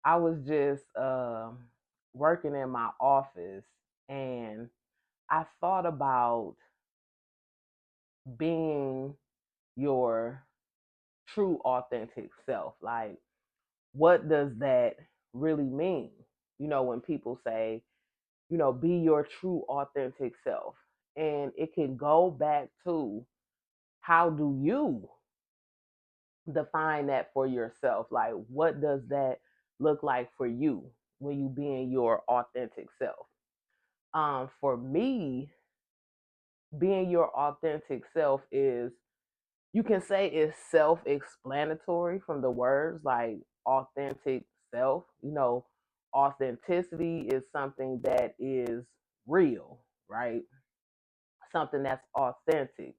I was just working in my office and I thought about being your true authentic self. Like, what does that really mean? When people say, be your true authentic self. And it can go back to, how do you define that for yourself? Like, what does that look like for you when you being your authentic self? For me, being your authentic self is, you can say it's self-explanatory from the words like authentic self. Authenticity is something that is real, right? Something that's authentic,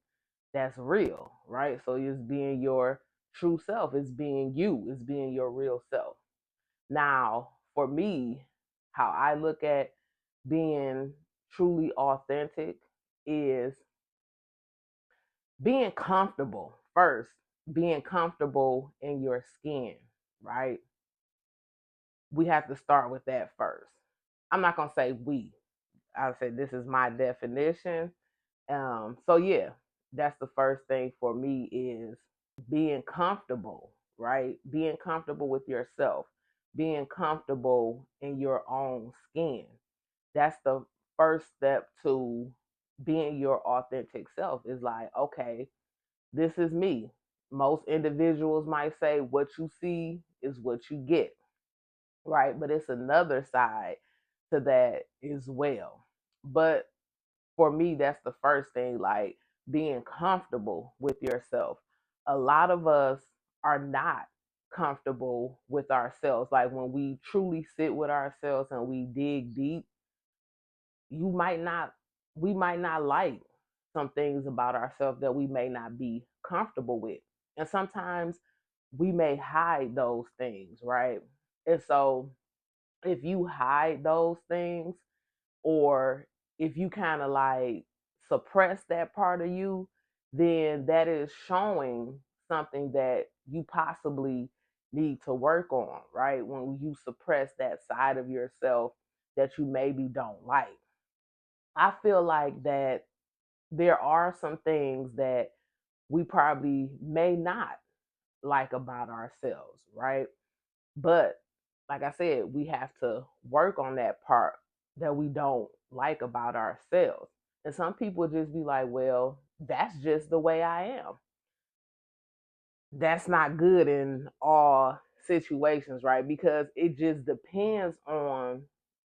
that's real, right? So it's being your true self, it's being you, it's being your real self. Now, for me, how I look at being truly authentic is being comfortable first, being comfortable in your skin, right? We have to start with that first. I'm not going to say we, I'll say this is my definition. So yeah, that's the first thing for me is being comfortable, right? Being comfortable with yourself, being comfortable in your own skin. That's the first step to being your authentic self. Is like, okay, this is me. Most individuals might say what you see is what you get, right? But it's another side to that as well. But for me, that's the first thing, like being comfortable with yourself. A lot of us are not comfortable with ourselves. Like when we truly sit with ourselves and we dig deep, you might not, we might not like some things about ourselves that we may not be comfortable with. And sometimes we may hide those things, right? And so if you hide those things, or if you kind of like suppress that part of you, then that is showing something that you possibly need to work on, right? When you suppress that side of yourself that you maybe don't like. I feel like that there are some things that we probably may not like about ourselves, right? But like I said, we have to work on that part that we don't like about ourselves. And some people just be like, well, that's just the way I am. That's not good in all situations, right? Because it just depends on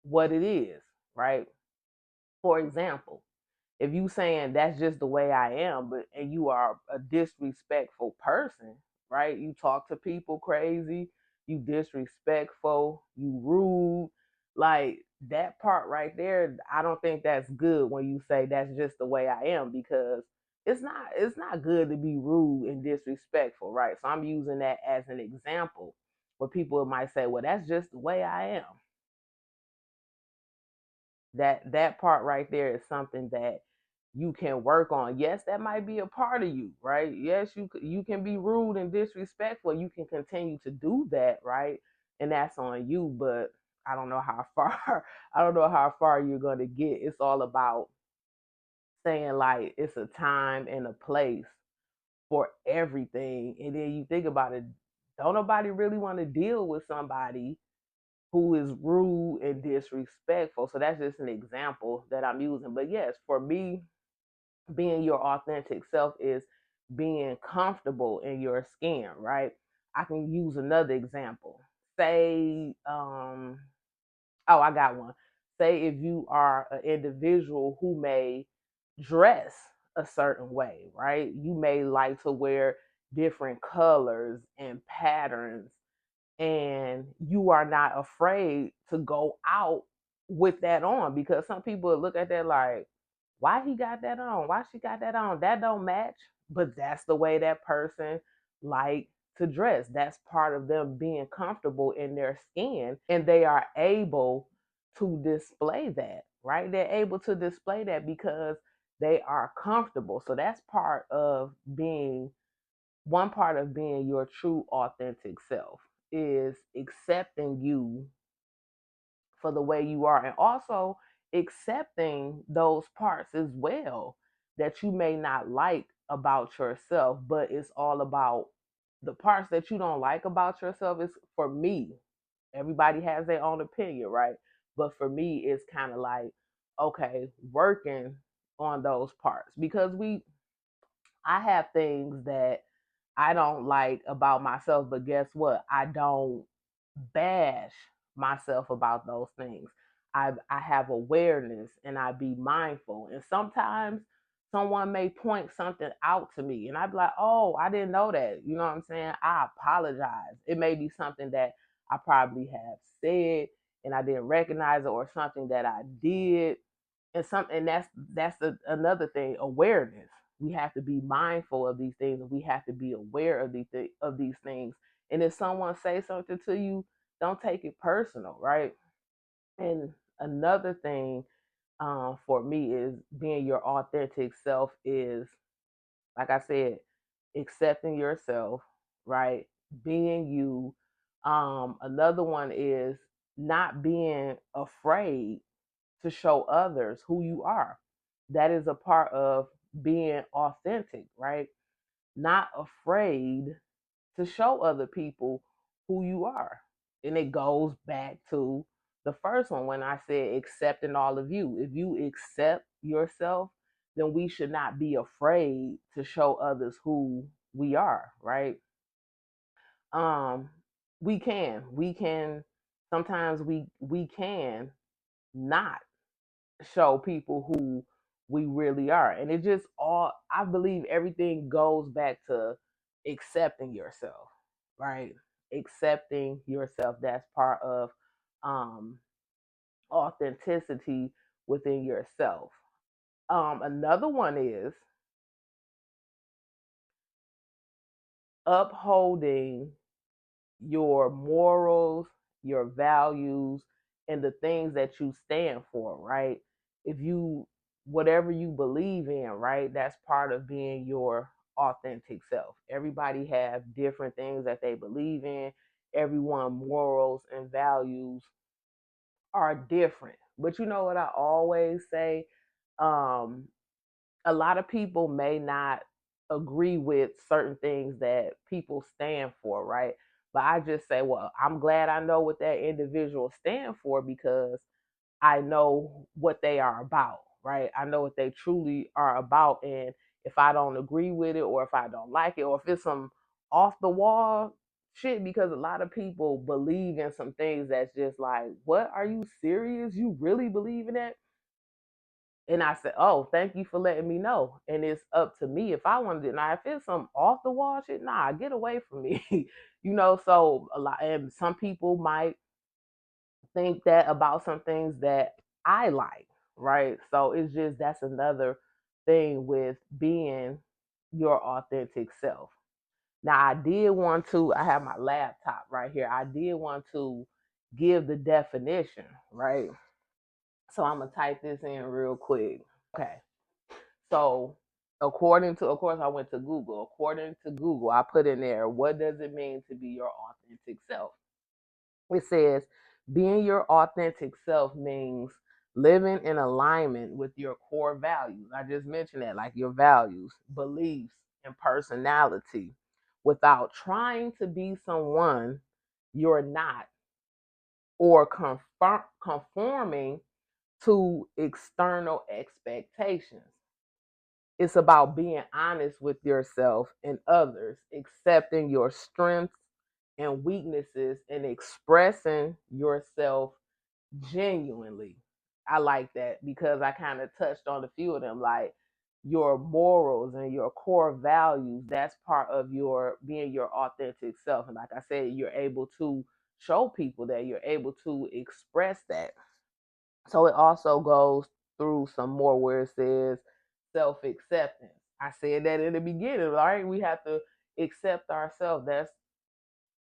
what it is, right? For example, if you saying that's just the way I am, but and you are a disrespectful person, right? You talk to people crazy, you disrespectful, you rude, like that part right there, I don't think that's good when you say that's just the way I am, because it's not good to be rude and disrespectful, right? So I'm using that as an example where people might say, well, that's just the way I am. That part right there is something that you can work on. Yes, that might be a part of you, right? Yes, you can be rude and disrespectful. You can continue to do that, right? And that's on you. But I don't know how far. I don't know how far you're gonna get. It's all about saying like it's a time and a place for everything. And then you think about it. Don't nobody really want to deal with somebody who is rude and disrespectful. So that's just an example that I'm using. But yes, for me, being your authentic self is being comfortable in your skin, right? I can use another example. Say, oh, I got one. Say if you are an individual who may dress a certain way, right? You may like to wear different colors and patterns, and you are not afraid to go out with that on, because some people look at that like, why he got that on, why she got that on, that don't match. But that's the way that person like to dress. That's part of them being comfortable in their skin, and they are able to display that, right? They're able to display that because they are comfortable. So that's part of being, one part of being your true authentic self. is accepting you for the way you are, and also accepting those parts as well that you may not like about yourself, but it's all about the parts that you don't like about yourself. Is for me, everybody has their own opinion, right? But for me, it's kind of like, okay, working on those parts, because I have things that I don't like about myself, but guess what? I don't bash myself about those things. I have awareness and I be mindful. And sometimes someone may point something out to me and I'd be like, oh, I didn't know that. You know what I'm saying? I apologize. It may be something that I probably have said and I didn't recognize it, or something that I did. And another thing, awareness. We have to be mindful of these things, and we have to be aware of these things. And if someone says something to you, don't take it personal, right? And another thing, for me, is being your authentic self is, like I said, accepting yourself, right? Being you. Another one is not being afraid to show others who you are. That is a part of being authentic, right? Not afraid to show other people who you are. And it goes back to the first one when I said accepting all of you. If you accept yourself, then we should not be afraid to show others who we are, right? Um we can sometimes we can not show people who we really are. And it just all, I believe everything goes back to accepting yourself, right? Accepting yourself. That's part of um authenticity within yourself. Another one is upholding your morals, your values, and the things that you stand for, right? If you, whatever you believe in, right, that's part of being your authentic self. Everybody have different things that they believe in. Everyone morals and values are different. But you know what I always say? Um, a lot of people may not agree with certain things that people stand for, right? But I just say, well, I'm glad I know what that individual stand for, because I know what they are about, right? I know what they truly are about. And if I don't agree with it, or if I don't like it, or if it's some off the wall shit, because a lot of people believe in some things that's just like, what, are you serious? You really believe in that? And I said, oh, thank you for letting me know. And it's up to me if I wanted it. Now, if it's some off the wall shit, nah, get away from me. So a lot, and some people might think that about some things that I like, right? So it's just, that's another thing with being your authentic self. Now, I have my laptop right here. I did want to give the definition, right? So I'm going to type this in real quick. Okay. So, of course, I went to Google. According to Google, I put in there, what does it mean to be your authentic self? It says, being your authentic self means living in alignment with your core values. I just mentioned that, like your values, beliefs, and personality, without trying to be someone you're not, or conforming to external expectations. It's about being honest with yourself and others, accepting your strengths and weaknesses, and expressing yourself genuinely. I like that because I kind of touched on a few of them, like your morals and your core values. That's part of your being your authentic self. And like I said, you're able to show people that, you're able to express that. So it also goes through some more where it says self acceptance. I said that in the beginning, right? We have to accept ourselves. That's,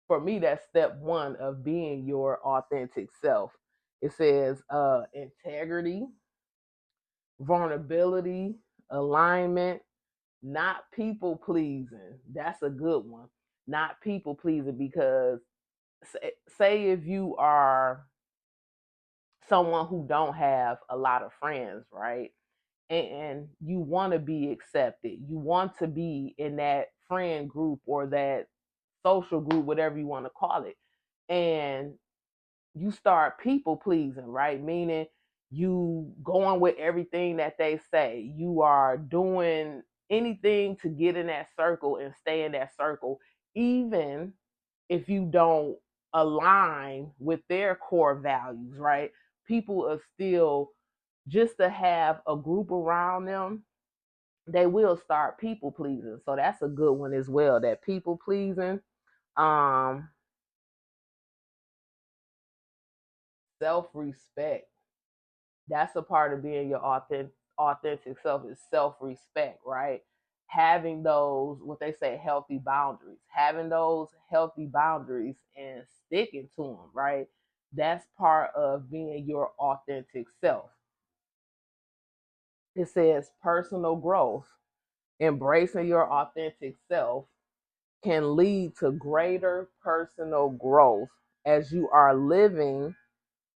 for me, that's step one of being your authentic self. It says integrity, vulnerability, alignment, not people pleasing. That's a good one. Not people pleasing, because say if you are someone who don't have a lot of friends, right? And you want to be accepted. You want to be in that friend group or that social group, whatever you want to call it. And you start people pleasing, right? Meaning you going with everything that they say. You are doing anything to get in that circle and stay in that circle, even if you don't align with their core values, right? People are still, just to have a group around them, they will start people pleasing. So that's a good one as well. That people pleasing, um, self respect. That's a part of being your authentic self, is self respect, right? Having those, what they say, healthy boundaries, having those healthy boundaries and sticking to them, right? That's part of being your authentic self. It says personal growth, embracing your authentic self can lead to greater personal growth as you are living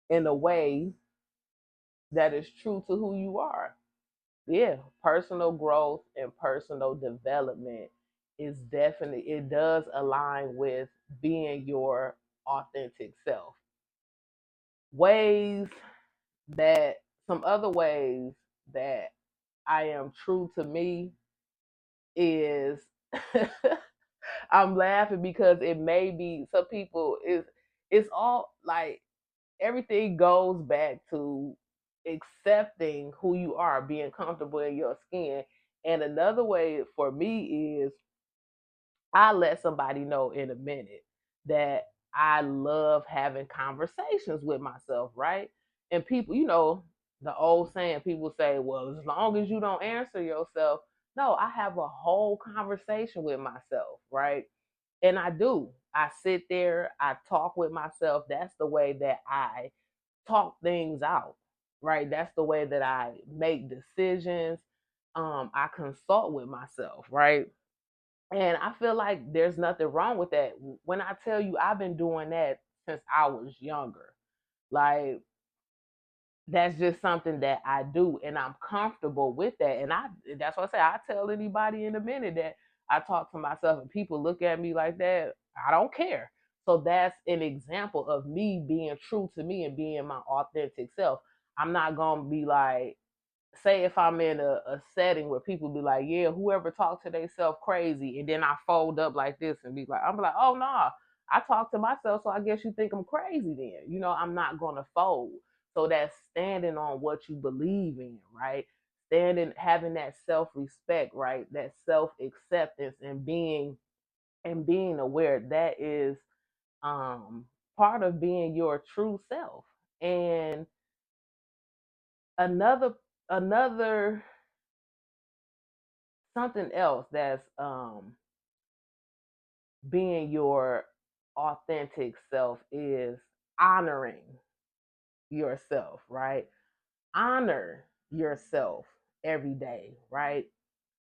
in a way that is true to who you are. Yeah, personal growth and personal development is definitely, it does align with being your authentic self. Ways that, some other ways that I am true to me is I'm laughing because it may be some people is, it's all like everything goes back to accepting who you are, being comfortable in your skin. And another way for me is I let somebody know in a minute that I love having conversations with myself, right? And people, the old saying, people say, well, as long as you don't answer yourself. No, I have a whole conversation with myself, right? And I do. I sit there, I talk with myself. That's the way that I talk things out, right? That's the way that I make decisions. I consult with myself, right? And I feel like there's nothing wrong with that. When I tell you, I've been doing that since I was younger. Like, that's just something that I do, and I'm comfortable with that. And that's what I say. I tell anybody in a minute that I talk to myself, and people look at me like that. I don't care. So that's an example of me being true to me and being my authentic self. I'm not gonna be like, say if I'm in a setting where people be like, yeah, whoever talks to themselves crazy, and then I fold up like this and be like, I'm like, oh no, nah, I talk to myself, so I guess you think I'm crazy then. I'm not gonna fold. So that's standing on what you believe in, right? Standing, having that self-respect, right? That self-acceptance and being aware that is um part of being your true self. And another another something else that's being your authentic self is honoring yourself, right? Honor yourself every day, right?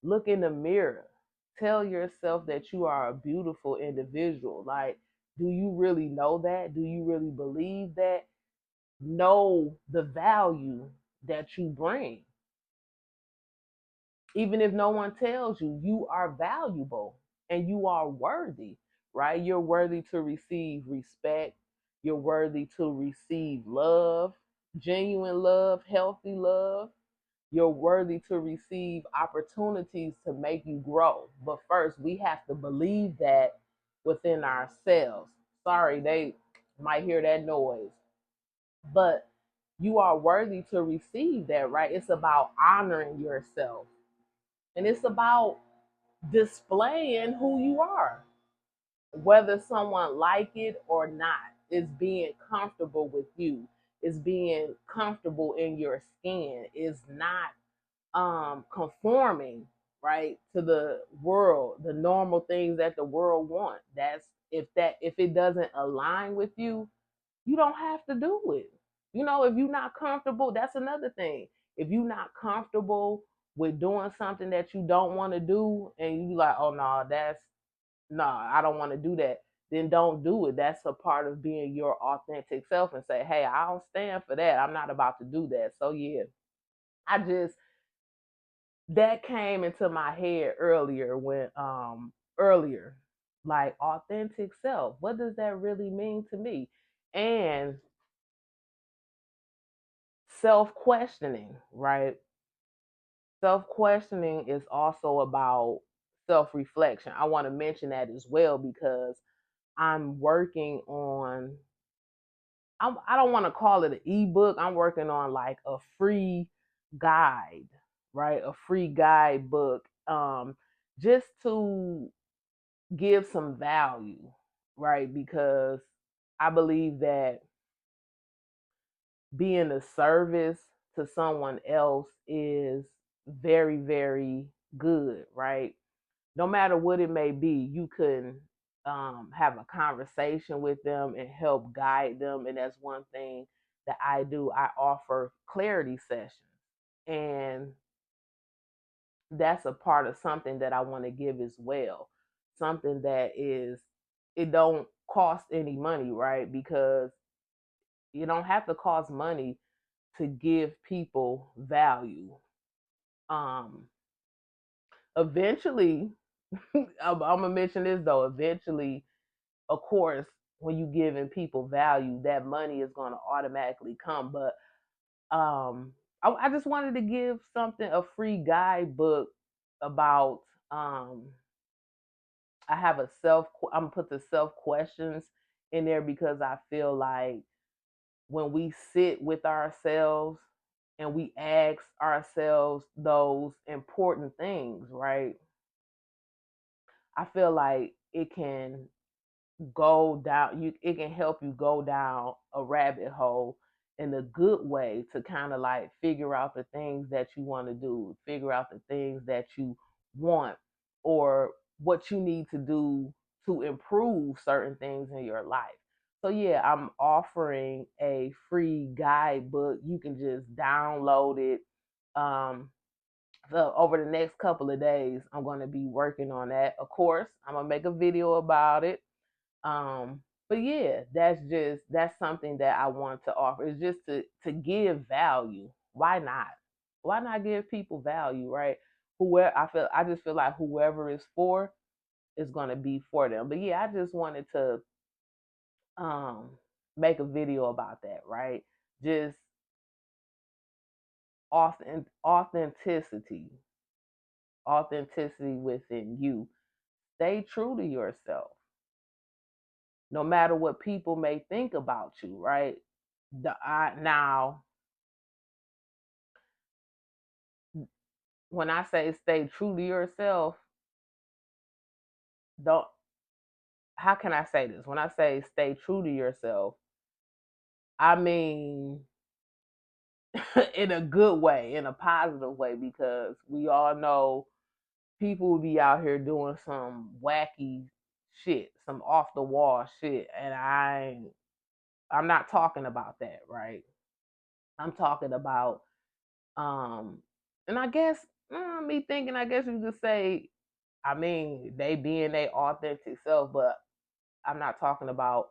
Look in the mirror. Tell yourself that you are a beautiful individual. Like, do you really know that? Do you really believe that? Know the value that you bring. Even if no one tells you, you are valuable and you are worthy, right? You're worthy to receive respect. You're worthy to receive love, genuine love, healthy love. You're worthy to receive opportunities to make you grow. But first, we have to believe that within ourselves. Sorry, they might hear that noise, but you are worthy to receive that, right? It's about honoring yourself, and it's about displaying who you are, whether someone like it or not. Is being comfortable with you, is being comfortable in your skin, is not conforming, right, to the world, the normal things that the world want. That's, if it doesn't align with you, you don't have to do it. If you're not comfortable, that's another thing. If you're not comfortable with doing something that you don't want to do, and you like, oh no, I don't want to do that, then don't do it. That's a part of being your authentic self, and say, hey, I don't stand for that. I'm not about to do that. So yeah, I just, that came into my head earlier when earlier, like authentic self. What does that really mean to me? And self-questioning, right? Self-questioning is also about self-reflection. I want to mention that as well because I'm working on, I don't want to call it an ebook. I'm working on like a free guide, right? A free guidebook, just to give some value, right? Because I believe that being a service to someone else is very, very good, right? No matter what it may be, you can have a conversation with them and help guide them. And that's one thing that I do. I offer clarity sessions. And that's a part of something that I want to give as well. Something that is, it don't cost any money, right? Because you don't have to cost money to give people value. Um, Eventually, I'm gonna mention this though. Eventually, of course, when you giving people value, that money is gonna automatically come. But I just wanted to give something, a free guidebook about. I have a self. I'm gonna put the self questions in there because I feel like when we sit with ourselves and we ask ourselves those important things, right? I feel like it can go down, it can help you go down a rabbit hole in a good way to kind of like figure out the things that you want to do, figure out the things that you want, or what you need to do to improve certain things in your life. So yeah, I'm offering a free guidebook. You can just download it. So over the next couple of days, I'm going to be working on that. Of course, I'm gonna make a video about it. But yeah, that's something that I want to offer. It's just to give value. Why not? Why not give people value, right? Whoever, I just feel like whoever is for is gonna be for them. But yeah, I just wanted to um make a video about that, right? Just authenticity, authenticity within you. Stay true to yourself, no matter what people may think about you, right? Now, when I say stay true to yourself, don't, how can I say this? When I say stay true to yourself, I mean in a good way, in a positive way, because we all know people will be out here doing some wacky shit, some off the wall shit, and I'm not talking about that, right? I'm talking about um and I guess me thinking, I guess you could say, I mean, they being their authentic self, but I'm not talking about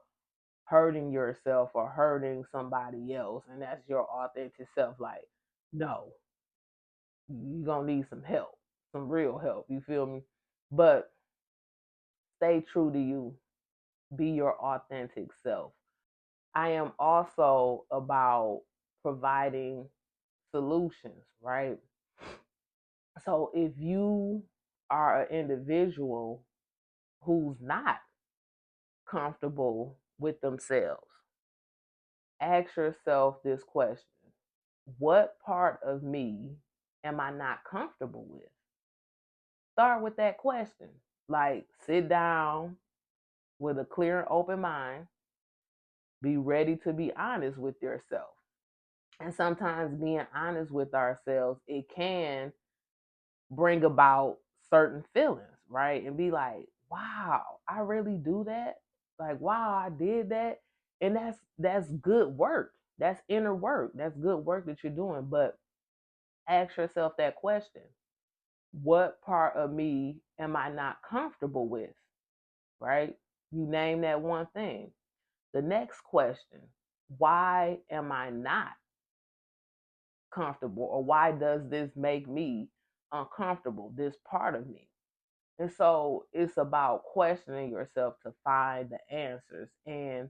hurting yourself or hurting somebody else, and that's your authentic self. Like, no, you're gonna need some help, some real help. You feel me? But stay true to you, be your authentic self. I am also about providing solutions, right? So if you are an individual who's not comfortable with themselves, ask yourself this question: what part of me am I not comfortable with? Start with that question. Like, sit down with a clear and open mind, be ready to be honest with yourself. And sometimes being honest with ourselves, it can bring about certain feelings, right? And be like, wow, I really do that. Like, wow, I did that. And that's good work. That's inner work. That's good work that you're doing. But ask yourself that question: what part of me am I not comfortable with? Right? You name that one thing. The next question, why am I not comfortable, or why does this make me uncomfortable, this part of me? And so it's about questioning yourself to find the answers. And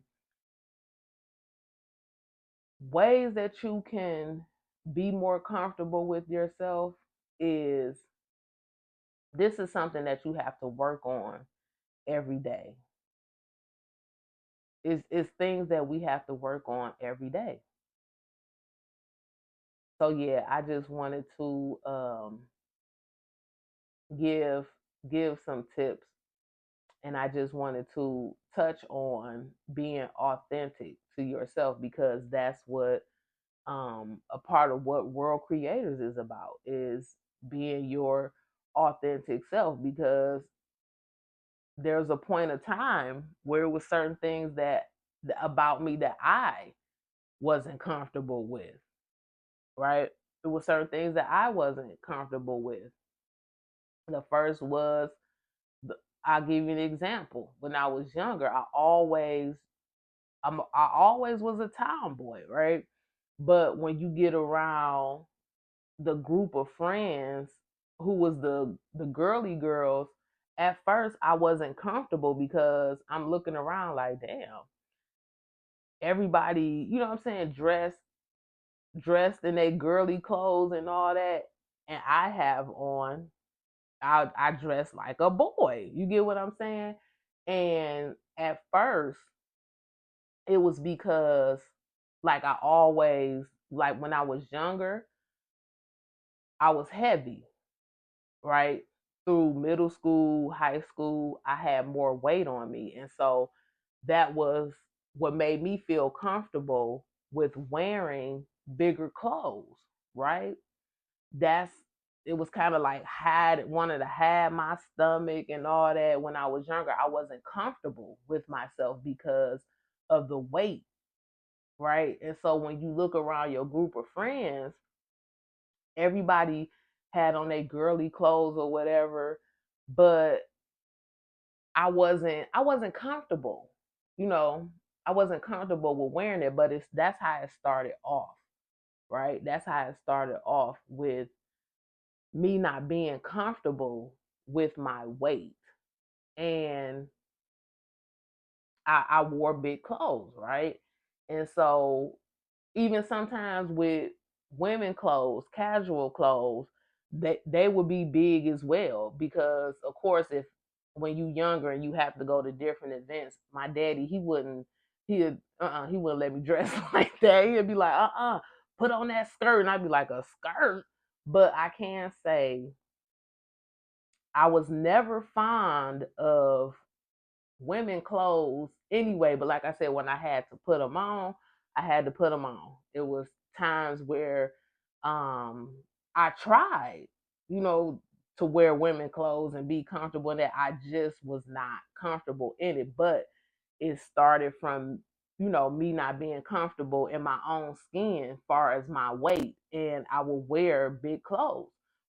ways that you can be more comfortable with yourself is, this is something that you have to work on every day. It's things that we have to work on every day. So yeah, I just wanted to give give some tips, and I just wanted to touch on being authentic to yourself, because that's what a part of what World Creators is about, is being your authentic self. Because there's a point of time where it was certain things that about me that I wasn't comfortable with, right? It was certain things that I wasn't comfortable with. The first was, I'll give you an example. When I was younger, I always was a tomboy, right? But when you get around the group of friends who was the girly girls, at first I wasn't comfortable, because I'm looking around like, damn, everybody, you know what I'm saying, dressed in their girly clothes and all that, and I have on, I dress like a boy. You get what I'm saying? And at first, it was because, like, I always, like, when I was younger, I was heavy, right? Through middle school, high school, I had more weight on me. And so that was what made me feel comfortable with wearing bigger clothes, right? That's It was kind of like wanted to hide my stomach and all that. When I was younger, I wasn't comfortable with myself because of the weight, right? And so when you look around your group of friends, everybody had on their girly clothes or whatever, but I wasn't comfortable, you know. I wasn't comfortable with wearing it, but that's how it started off, right? That's how it started off, with me not being comfortable with my weight. And I wore big clothes, right? And so even sometimes with women clothes, casual clothes, they would be big as well. Because of course, if when you younger and you have to go to different events, my daddy, he wouldn't let me dress like that. He'd be like, put on that skirt. And I'd be like, a skirt? But I can say I was never fond of women clothes anyway. But like I said, when I had to put them on, I had to put them on. It was times where um I tried, you know, to wear women clothes and be comfortable in that. I just was not comfortable in it. But it started from, me not being comfortable in my own skin as far as my weight, and I would wear big clothes.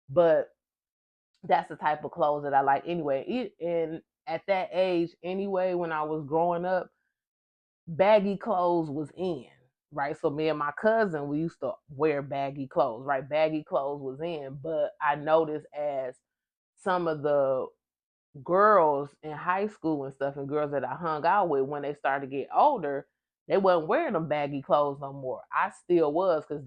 But that's the type of clothes that I like anyway. And at that age, anyway, when I was growing up, baggy clothes was in, right? So me and my cousin, we used to wear baggy clothes, right? Baggy clothes was in. But I noticed, as some of the girls in high school and stuff, and girls that I hung out with, when they started to get older, they wasn't wearing them baggy clothes no more. I still was, because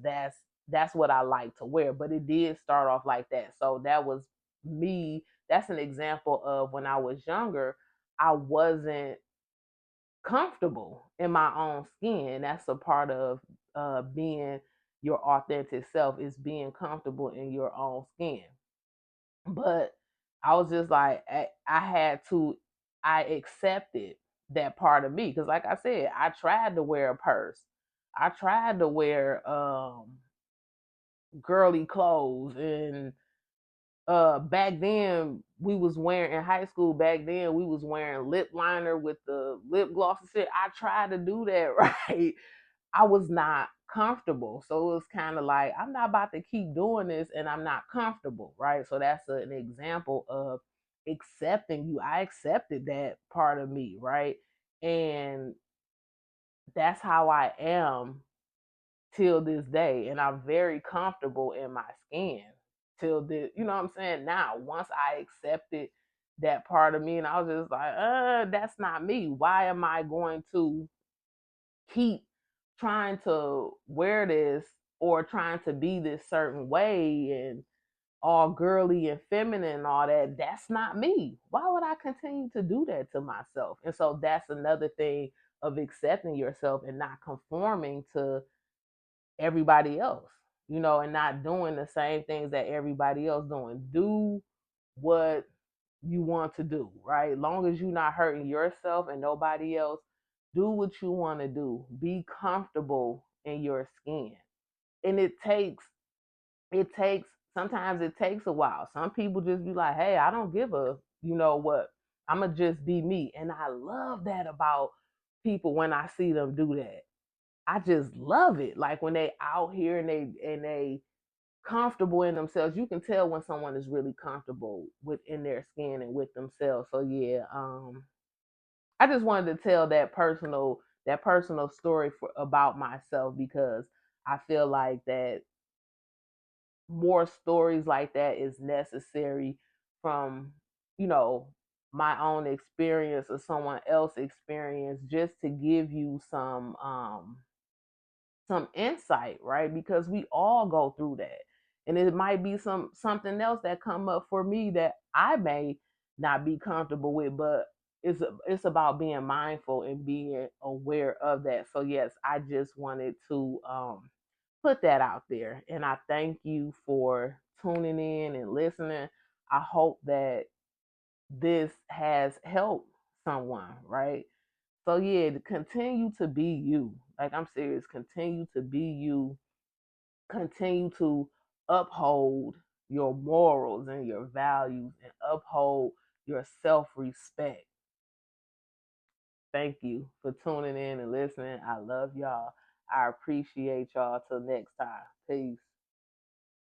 that's what I like to wear. But it did start off like that. So that was me. That's an example of when I was younger, I wasn't comfortable in my own skin. That's a part of being your authentic self, is being comfortable in your own skin. But I was just like, I accepted that part of me. Because like I said, I tried to wear a purse. I tried to wear girly clothes. And back then, we was wearing, in high school, back then we was wearing lip liner with the lip gloss and shit. I tried to do that, right? I was not comfortable. So it was kind of like, I'm not about to keep doing this and I'm not comfortable, right? So that's an example of accepting you. I accepted that part of me, right? And that's how I am till this day. And I'm very comfortable in my skin till this, you know what I'm saying? Now, once I accepted that part of me and I was just like, that's not me. Why am I going to keep trying to wear this or trying to be this certain way and all girly and feminine and all that? That's not me. Why would I continue to do that to myself? And so that's another thing of accepting yourself and not conforming to everybody else, and not doing the same things that everybody else doing. Do what you want to do, right? Long as you're not hurting yourself and nobody else, do what you want to do. Be comfortable in your skin. And it takes sometimes it takes a while. Some people just be like, hey, I don't give a what, I'ma just be me. And I love that about people when I see them do that. I just love it. Like when they out here and they comfortable in themselves. You can tell when someone is really comfortable within their skin and with themselves. So yeah, I just wanted to tell that personal story about myself because I feel like that more stories like that is necessary from, you know, my own experience or someone else's experience just to give you some insight, right? Because we all go through that. And it might be something else that come up for me that I may not be comfortable with, but it's about being mindful and being aware of that. So yes, I just wanted to put that out there. And I thank you for tuning in and listening. I hope that this has helped someone, right? So yeah, to continue to be you. Like I'm serious, continue to be you. Continue to uphold your morals and your values and uphold your self-respect. Thank you for tuning in and listening. I love y'all. I appreciate y'all. Till next time. Peace.